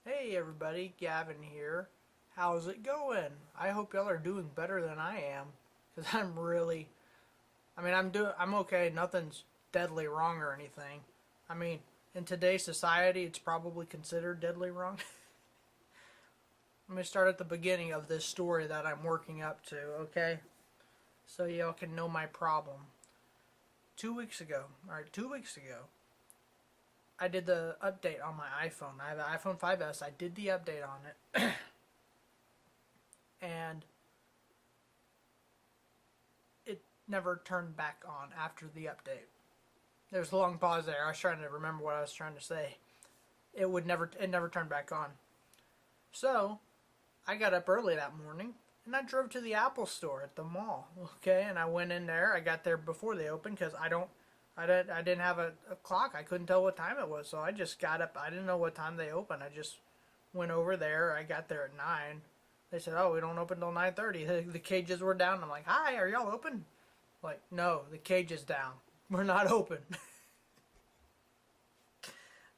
Hey everybody, Gavin here. How's it going? I hope y'all are doing better than I am, cause I'm okay. Nothing's deadly wrong or anything. I mean, in today's society, it's probably considered deadly wrong. Let me start at the beginning of this story that I'm working up to, okay? So y'all can know my problem. 2 weeks ago, alright, 2 weeks ago, I did the update on my iPhone. I have an iPhone 5S. I did the update on it. And it never turned back on after the update. There's a long pause there. I was trying to remember what I was trying to say. It never turned back on. So I got up early that morning and I drove to the Apple store at the mall. Okay, and I went in there. I got there before they opened because I didn't have a clock. I couldn't tell what time it was, so I just got up. I didn't know what time they opened. I just went over there. I got there at 9. They said, "Oh, we don't open till 9:30." The cages were down. I'm like, "Hi, are y'all open?" Like, "No, the cage is down. We're not open."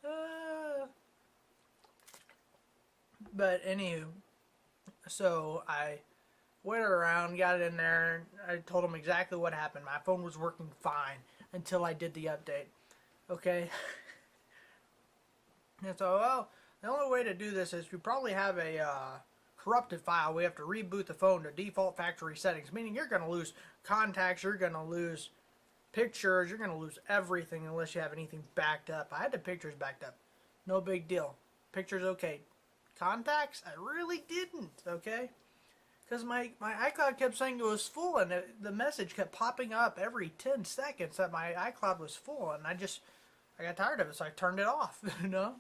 uh, but anywho, so I went around, got it in there. I told them exactly what happened. My phone was working fine until I did the update. Okay. And so, well, the only way to do this is we probably have a corrupted file. We have to reboot the phone to default factory settings, meaning you're going to lose contacts, you're going to lose pictures, you're going to lose everything unless you have anything backed up. I had the pictures backed up. No big deal. Pictures okay. Contacts? I really didn't, okay? Because my iCloud kept saying it was full, and the message kept popping up every 10 seconds that my iCloud was full, and I got tired of it, so I turned it off, you know?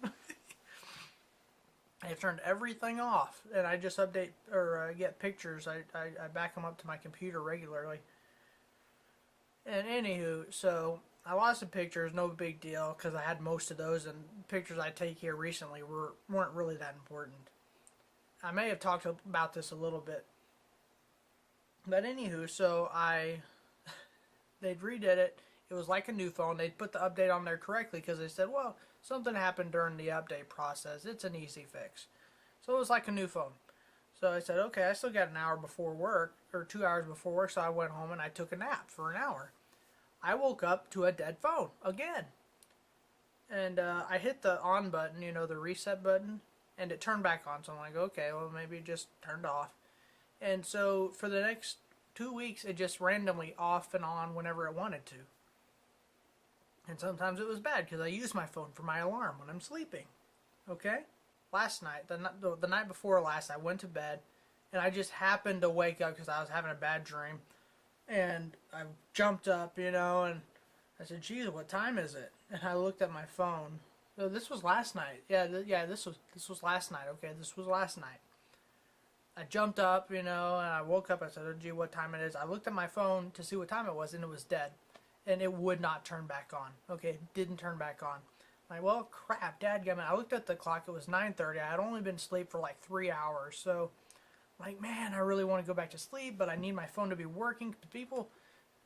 I turned everything off, and I just update or get pictures. I back them up to my computer regularly. And anywho, so I lost the pictures, no big deal, because I had most of those, and pictures I take here recently weren't really that important. I may have talked about this a little bit, but anywho, they'd redid it. It was like a new phone. They'd put the update on there correctly because they said, well, something happened during the update process. It's an easy fix. So it was like a new phone. So I said, okay, I still got an hour before work, or 2 hours before work, so I went home and I took a nap for an hour. I woke up to a dead phone again. And I hit the on button, the reset button, and it turned back on. So I'm like, okay, well, maybe it just turned off. And so for the next 2 weeks, it just randomly off and on whenever it wanted to. And sometimes it was bad because I use my phone for my alarm when I'm sleeping. Okay? Last night, the night before last, I went to bed and I just happened to wake up because I was having a bad dream. And I jumped up, and I said, geez, what time is it? And I looked at my phone. So this was last night. Yeah, this was last night. Okay, this was last night. I jumped up, and I woke up. I said, oh, gee, what time it is? I looked at my phone to see what time it was, and it was dead. And it would not turn back on. Okay, it didn't turn back on. I'm like, well, crap, dadgummit. I looked at the clock. It was 9:30. I had only been asleep for like 3 hours. So, I'm like, man, I really want to go back to sleep, but I need my phone to be working. People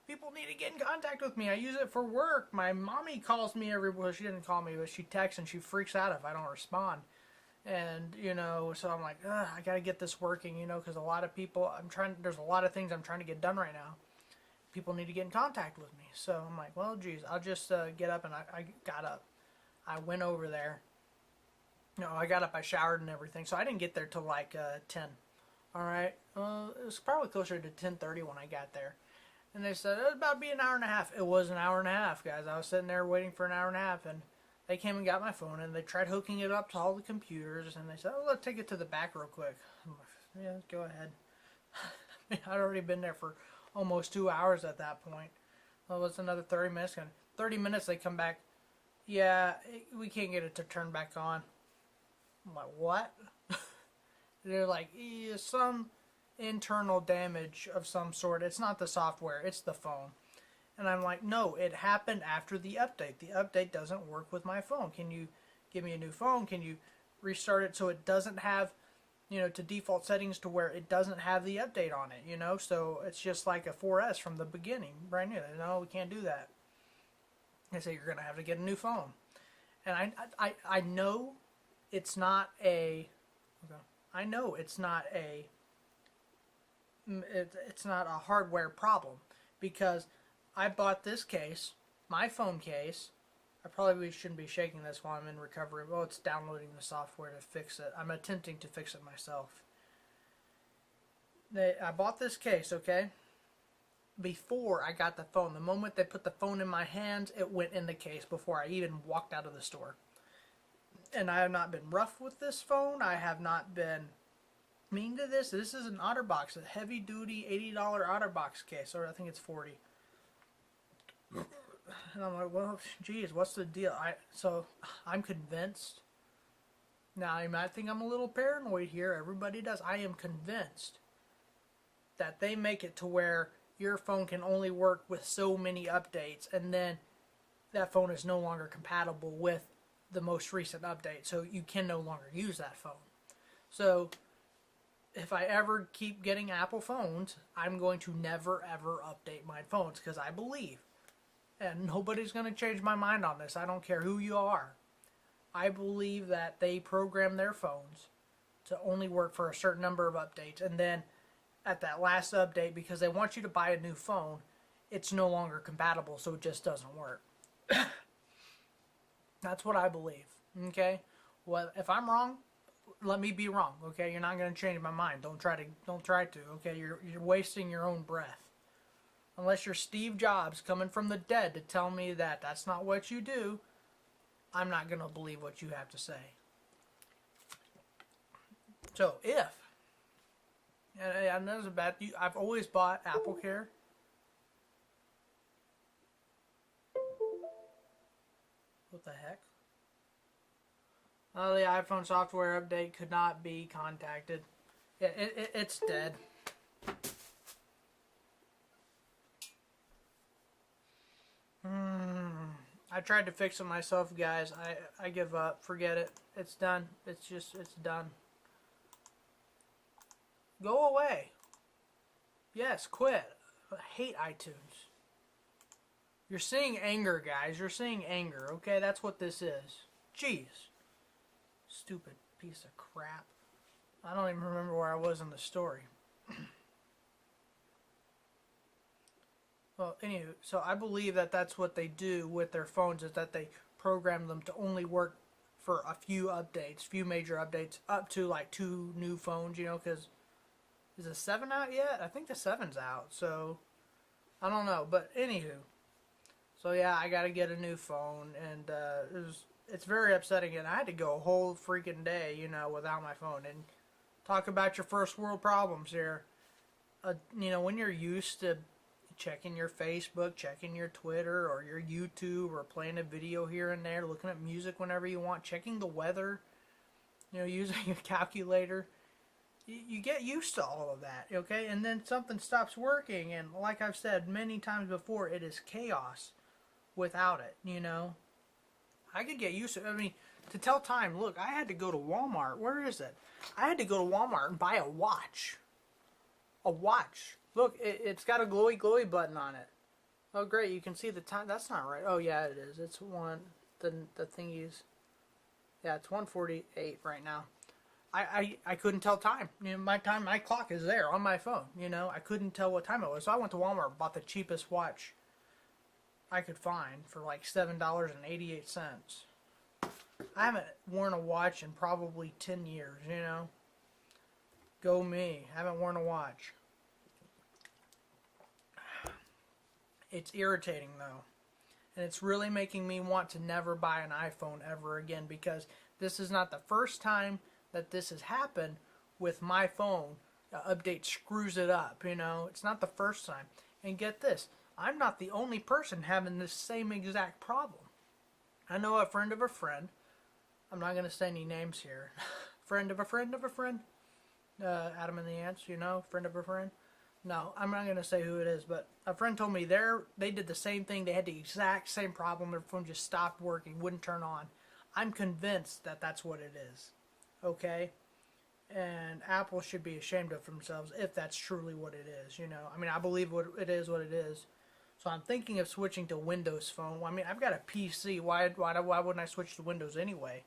need to get in contact with me. I use it for work. My mommy calls me well, she didn't call me, but she texts and she freaks out if I don't respond. And, so I'm like, I got to get this working, because a lot of people, there's a lot of things I'm trying to get done right now. People need to get in contact with me. So I'm like, well, geez, I'll just get up. And I got up. I went over there. I got up, I showered and everything. So I didn't get there till like 10. All right. It was probably closer to 10:30 when I got there. And they said, it was about to be an hour and a half. It was an hour and a half, guys. I was sitting there waiting for an hour and a half. And they came and got my phone. And they tried hooking it up to all the computers. And they said, oh, let's take it to the back real quick. I'm like, yeah, go ahead. I'd already been there for almost 2 hours at that point. Well, it's another 30 minutes. And 30 minutes, they come back. Yeah, we can't get it to turn back on. I'm like, what? They're like, some internal damage of some sort. It's not the software, it's the phone. And I'm like, no, it happened after the update. The update doesn't work with my phone. Can you give me a new phone? Can you restart it so it doesn't have, to default settings to where it doesn't have the update on it, so it's just like a 4S from the beginning, brand new. No, we can't do that. They say you're going to have to get a new phone. And I know it's not a, okay, I know it's not a, it's not a hardware problem, because I bought this case, my phone case. I probably shouldn't be shaking this while I'm in recovery. Well, it's downloading the software to fix it. I'm attempting to fix it myself. I bought this case, okay? Before I got the phone. The moment they put the phone in my hands, it went in the case before I even walked out of the store. And I have not been rough with this phone. I have not been mean to this. This is an OtterBox, a heavy-duty $80 OtterBox case, or I think it's $40. And I'm like, well, geez, what's the deal? So I'm convinced. Now, you might think I'm a little paranoid here. Everybody does. I am convinced that they make it to where your phone can only work with so many updates, and then that phone is no longer compatible with the most recent update, so you can no longer use that phone. So if I ever keep getting Apple phones, I'm going to never ever update my phones, because I believe, and nobody's going to change my mind on this, I don't care who you are, I believe that they program their phones to only work for a certain number of updates, and then at that last update, because they want you to buy a new phone, it's no longer compatible, so it just doesn't work. That's what I believe. Okay? Well, if I'm wrong, let me be wrong. Okay? You're not going to change my mind. Don't try to. Okay? You're wasting your own breath. Unless you're Steve Jobs coming from the dead to tell me that that's not what you do, I'm not going to believe what you have to say. So, and that's a bad. I've always bought Apple Care. What the heck? Oh, the iPhone software update could not be contacted. Yeah, it's dead. I tried to fix it myself, guys. I give up. Forget it. It's done. It's done. Go away. Yes, quit. I hate iTunes. You're seeing anger, guys. You're seeing anger, okay? That's what this is. Jeez. Stupid piece of crap. I don't even remember where I was in the story. Well, anywho, so I believe that that's what they do with their phones, is that they program them to only work for a few updates, few major updates, up to like 2 new phones, you know, because is the 7 out yet? I think the 7's out, so I don't know. But anywho, so yeah, I got to get a new phone, and it's very upsetting, and I had to go a whole freaking day, you know, without my phone. And talk about your first world problems here. You know, when you're used to checking your Facebook, checking your Twitter or your YouTube, or playing a video here and there, looking at music whenever you want, checking the weather, you know, using your calculator. You get used to all of that, okay? And then something stops working, and like I've said many times before, it is chaos without it, you know? I could get used to it. I mean, to tell time, look, I had to go to Walmart. Where is it? I had to go to Walmart and buy a watch. A watch. Look, it's got a glowy button on it. Oh, great, you can see the time. That's not right. Oh, yeah, it is. It's the thingies. Yeah, it's 1:48 right now. I couldn't tell time. You know, my clock is there on my phone. You know, I couldn't tell what time it was. So I went to Walmart and bought the cheapest watch I could find for like $7.88. I haven't worn a watch in probably 10 years, you know. Go me. I haven't worn a watch. It's irritating though. And it's really making me want to never buy an iPhone ever again, because this is not the first time that this has happened with my phone. Update screws it up, you know. It's not the first time. And get this, I'm not the only person having this same exact problem. I know a friend of a friend. I'm not going to say any names here. Friend of a friend of a friend. Adam and the Ants, you know, friend of a friend. No, I'm not going to say who it is, but a friend told me they did the same thing. They had the exact same problem. Their phone just stopped working, wouldn't turn on. I'm convinced that that's what it is. Okay? And Apple should be ashamed of themselves if that's truly what it is, you know. I mean, I believe what it is. So I'm thinking of switching to Windows Phone. I mean, I've got a PC. Why wouldn't I switch to Windows anyway?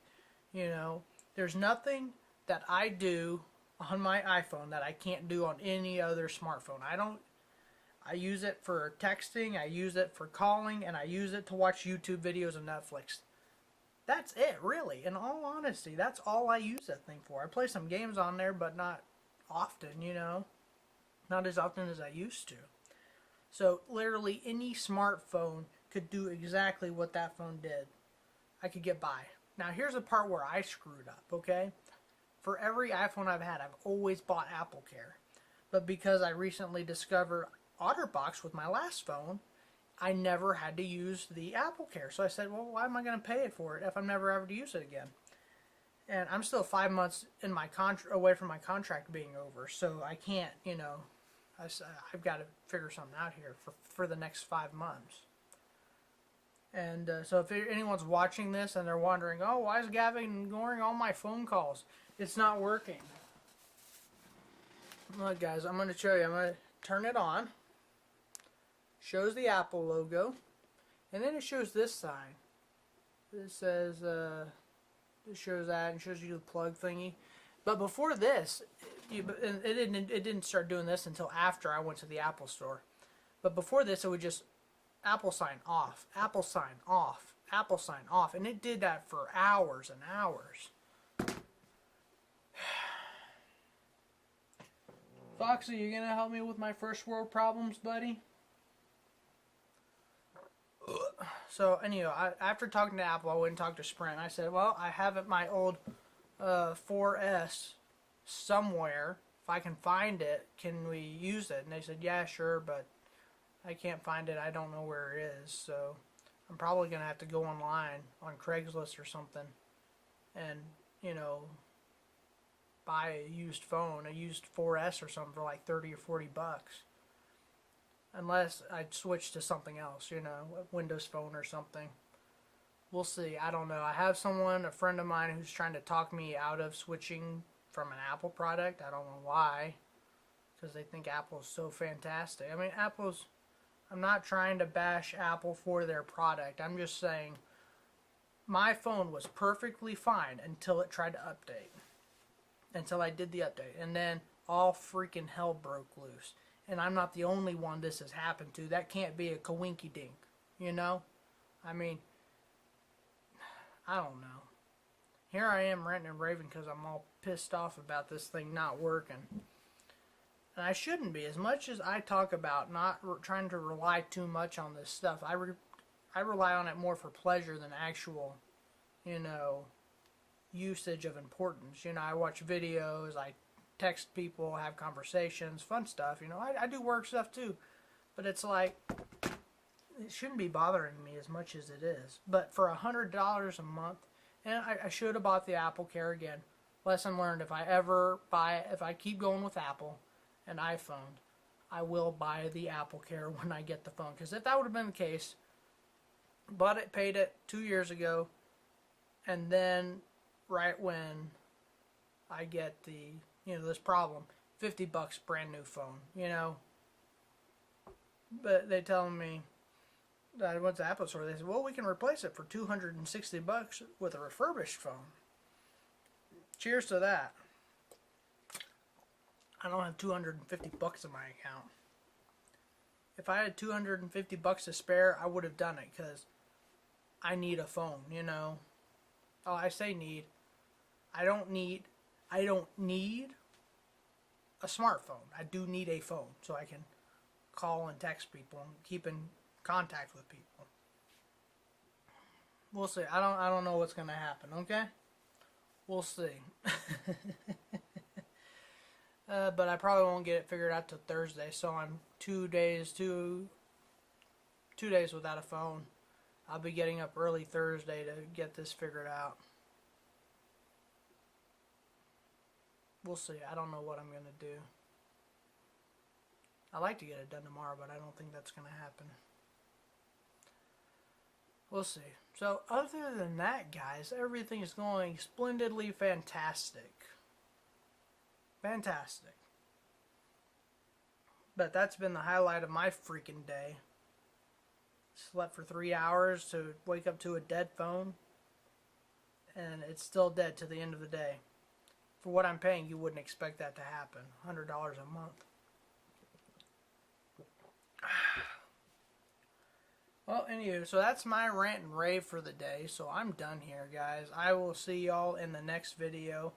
You know, There's nothing that I do on my iPhone that I can't do on any other smartphone. I use it for texting, I use it for calling, and I use it to watch YouTube videos and Netflix. That's it, really. In all honesty, that's all I use that thing for. I play some games on there, but not often, you know. Not as often as I used to. So, literally, any smartphone could do exactly what that phone did. I could get by. Now, here's the part where I screwed up, okay? For every iPhone I've had, I've always bought Apple Care. But because I recently discovered OtterBox with my last phone, I never had to use the Apple Care. So I said, well, why am I going to pay it for it if I'm never ever to use it again? And I'm still 5 months in my away from my contract being over, so I can't, you know, I've got to figure something out here for the next 5 months. And so if anyone's watching this and they're wondering, oh, why is Gavin ignoring all my phone calls? It's not working. Look, guys, I'm going to show you. I'm going to turn it on. Shows the Apple logo. And then it shows this sign. It says, it shows that and shows you the plug thingy. But before this, it didn't start doing this until after I went to the Apple store. But before this, it would just Apple sign off, Apple sign off, Apple sign off. And it did that for hours and hours. Foxy, you gonna help me with my first world problems, buddy? So, anyhow, after talking to Apple, I went and talked to Sprint. I said, well, I have my old 4S somewhere. If I can find it, can we use it? And they said, yeah, sure, but I can't find it. I don't know where it is. So, I'm probably going to have to go online on Craigslist or something and, you know, buy a used phone, a used 4S or something for like 30 or 40 bucks. Unless I switch to something else, you know, a Windows phone or something. We'll see. I don't know. I have someone, a friend of mine, who's trying to talk me out of switching from an Apple product. I don't know why. Because they think Apple's so fantastic. I mean, I'm not trying to bash Apple for their product. I'm just saying my phone was perfectly fine until it tried to update. Until I did the update. And then all freaking hell broke loose. And I'm not the only one this has happened to. That can't be a coinky-dink, you know? I mean, I don't know. Here I am ranting and raving because I'm all pissed off about this thing not working. And I shouldn't be. As much as I talk about not trying to rely too much on this stuff, I rely on it more for pleasure than actual, you know, usage of importance. You know, I watch videos, I text people, have conversations, fun stuff. You know, I do work stuff too, but it's like it shouldn't be bothering me as much as it is. But for $100 a month, and I should have bought the Apple Care again. Lesson learned: if I keep going with Apple and iPhone, I will buy the Apple Care when I get the phone. Because if that would have been the case, bought it, paid it 2 years ago, and then right when I get the, you know, this problem, $50 brand new phone, you know. But they telling me that I went to the Apple store. They said, well, we can replace it for $260 with a refurbished phone. Cheers to that. I don't have $250 in my account. If I had $250 to spare, I would have done it because I need a phone, you know. Oh, I say need. I don't need a smartphone. I do need a phone so I can call and text people and keep in contact with people. We'll see. I don't know what's gonna happen. Okay, we'll see. But I probably won't get it figured out till Thursday. So I'm 2 days without a phone. I'll be getting up early Thursday to get this figured out. We'll see. I don't know what I'm going to do. I like to get it done tomorrow, but I don't think that's going to happen. We'll see. So, other than that, guys, everything is going splendidly fantastic. Fantastic. But that's been the highlight of my freaking day. Slept for 3 hours to wake up to a dead phone. and it's still dead to the end of the day. For what I'm paying, you wouldn't expect that to happen. $100 a month. Well, anyway, so that's my rant and rave for the day. So I'm done here, guys. I will see y'all in the next video.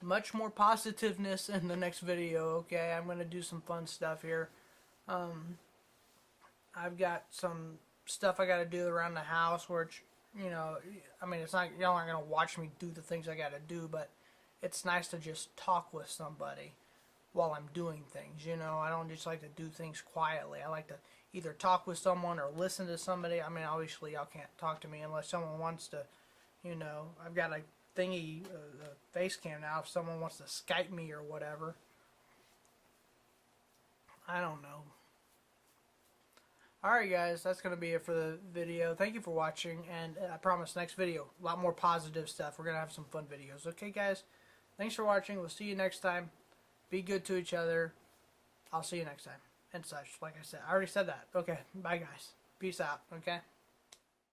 Much more positiveness in the next video, okay? I'm going to do some fun stuff here. I've got some stuff I got to do around the house, which, you know, I mean, it's not, y'all aren't going to watch me do the things I got to do, but it's nice to just talk with somebody while I'm doing things, you know. I don't just like to do things quietly. I like to either talk with someone or listen to somebody. I mean, obviously y'all can't talk to me unless someone wants to, you know. I've got a thingy, a face cam now if someone wants to Skype me or whatever. I don't know. Alright guys, that's going to be it for the video. Thank you for watching, and I promise next video, a lot more positive stuff. We're going to have some fun videos. Okay guys, thanks for watching. We'll see you next time. Be good to each other. I'll see you next time. And such, like I said. I already said that. Okay, bye guys. Peace out, okay?